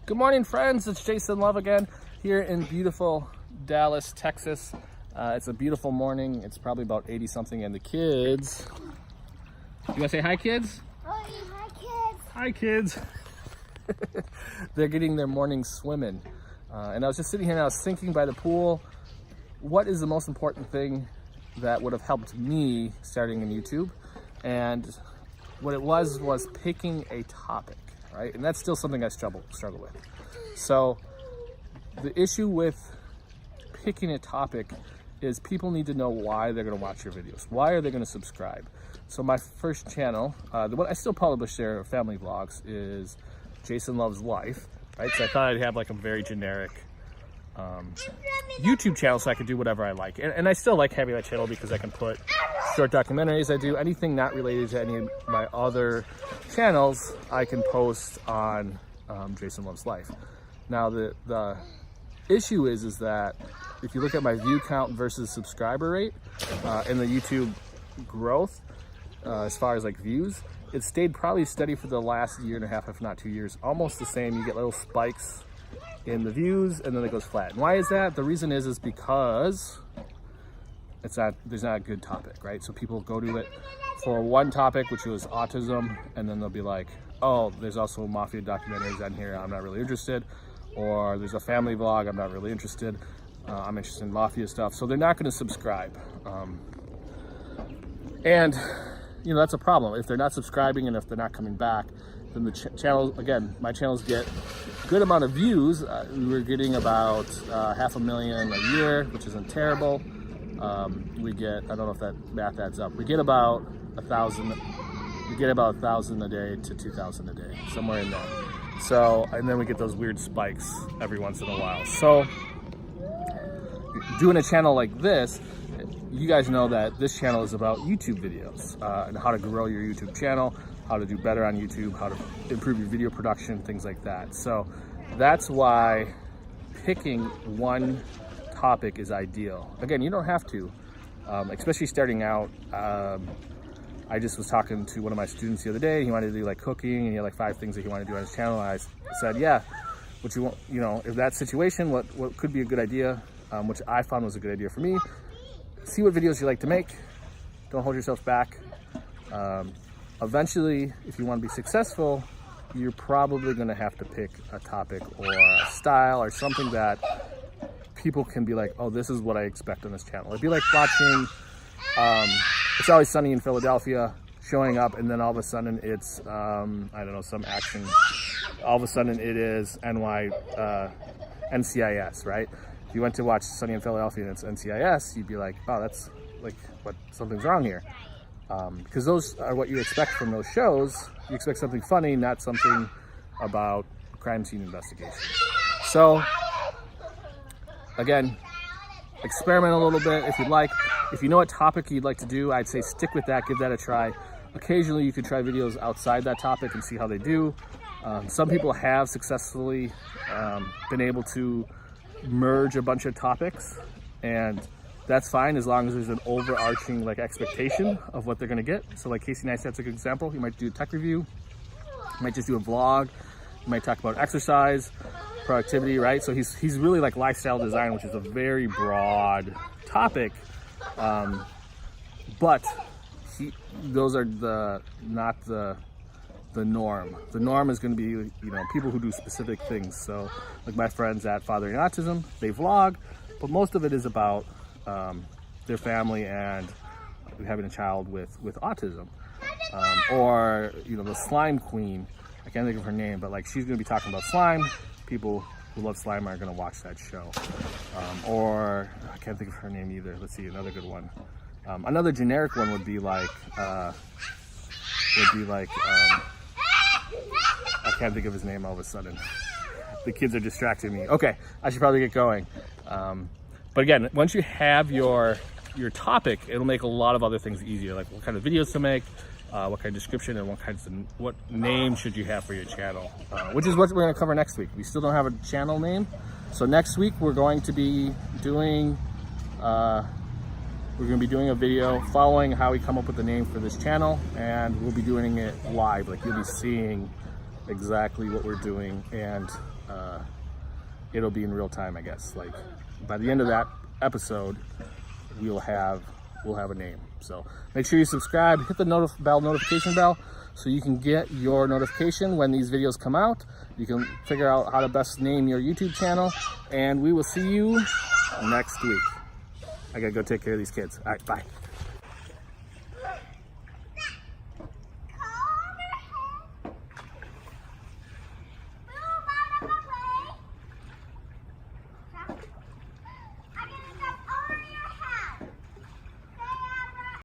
Good morning, friends. It's Jason Love again here in beautiful Dallas, Texas. It's a beautiful morning. It's probably about 80 something, and the kids. You want to say hi, kids? Oh, hi, kids. Hi, kids. They're getting their morning swimming. And I was just sitting here and I was thinking by the pool, what is the most important thing that would have helped me starting in YouTube? And what it was picking a topic, right? And that's still something I struggle with. So the issue with picking a topic is people need to know why they're going to watch your videos. Why are they going to subscribe? So my first channel, the one I still publish there, family vlogs, is Jason Loves Life, right? So I thought I'd have like a very generic YouTube channel so I could do whatever I like. And I still like having that channel because I can put short documentaries. I do anything not related to any of my other channels I can post on Jason Loves Life. Now the issue is that if you look at my view count versus subscriber rate and the YouTube growth as far as like views, it stayed probably steady for the last year and a half, if not 2 years, almost the same. You get little spikes in the views and then it goes flat. And why is that? The reason is because there's not a good topic, right? So people go to it for one topic, which was autism, and then they'll be like, oh, there's also mafia documentaries on here, I'm not really interested. Or there's a family vlog, I'm not really interested. I'm interested in mafia stuff. So they're not going to subscribe. And you know, that's a problem. If they're not subscribing and if they're not coming back, then the channel, again, my channels get a good amount of views. We're getting about 500,000 a year, which isn't terrible. We get, I don't know if that math adds up. We get about 1,000. We get about 1,000 a day to 2,000 a day, somewhere in there. So, and then we get those weird spikes every once in a while. So, doing a channel like this, you guys know that this channel is about YouTube videos and how to grow your YouTube channel, how to do better on YouTube, how to improve your video production, things like that. So that's why picking one topic is ideal. Again, you don't have to, especially starting out. I just was talking to one of my students the other day. He wanted to do like cooking, and he had like 5 things that he wanted to do on his channel. And I said, yeah, what you want, you know, if that situation, what could be a good idea, which I found was a good idea for me. See what videos you like to make. Don't hold yourself back. Eventually, if you want to be successful, you're probably going to have to pick a topic or a style or something that people can be like, oh, this is what I expect on this channel. It'd be like watching It's Always Sunny in Philadelphia, showing up, and then all of a sudden it's, I don't know, some action. All of a sudden it is NCIS, right? If you went to watch Sunny in Philadelphia and it's NCIS, you'd be like, oh, that's like, what, something's wrong here. Because those are what you expect from those shows. You expect something funny, not something about crime scene investigation. So, again, experiment a little bit if you'd like. If you know what topic you'd like to do, I'd say stick with that, give that a try. Occasionally you could try videos outside that topic and see how they do. Some people have successfully been able to merge a bunch of topics, and that's fine as long as there's an overarching like expectation of what they're going to get. So like Casey Neistat's a good example. You might do a tech review, you might just do a vlog, you might talk about exercise, productivity, right? So he's really like lifestyle design, which is a very broad topic, but those are not the norm. The norm is going to be, you know, people who do specific things. So like my friends at Fathering Autism, they vlog, but most of it is about their family and having a child with autism. Or, you know, the slime queen, I can't think of her name, but like she's going to be talking about slime. People who love slime are going to watch that show. Or I can't think of her name either. Let's see, another good one. Another generic one would be like I can't think of his name all of a sudden. The kids are distracting me. Okay, I should probably get going. But again, once you have your topic, it'll make a lot of other things easier, like what kind of videos to make, what kind of description, and what name should you have for your channel, which is what we're going to cover next week. We still don't have a channel name, so next week we're going to be doing a video following how we come up with the name for this channel, and we'll be doing it live. Like you'll be seeing exactly what we're doing, and it'll be in real time, I guess. Like by the end of that episode, we'll have a name. So make sure you subscribe, hit the notification bell, so you can get your notification when these videos come out. You can figure out how to best name your YouTube channel, and we will see you next week. I gotta go take care of these kids. All right, bye.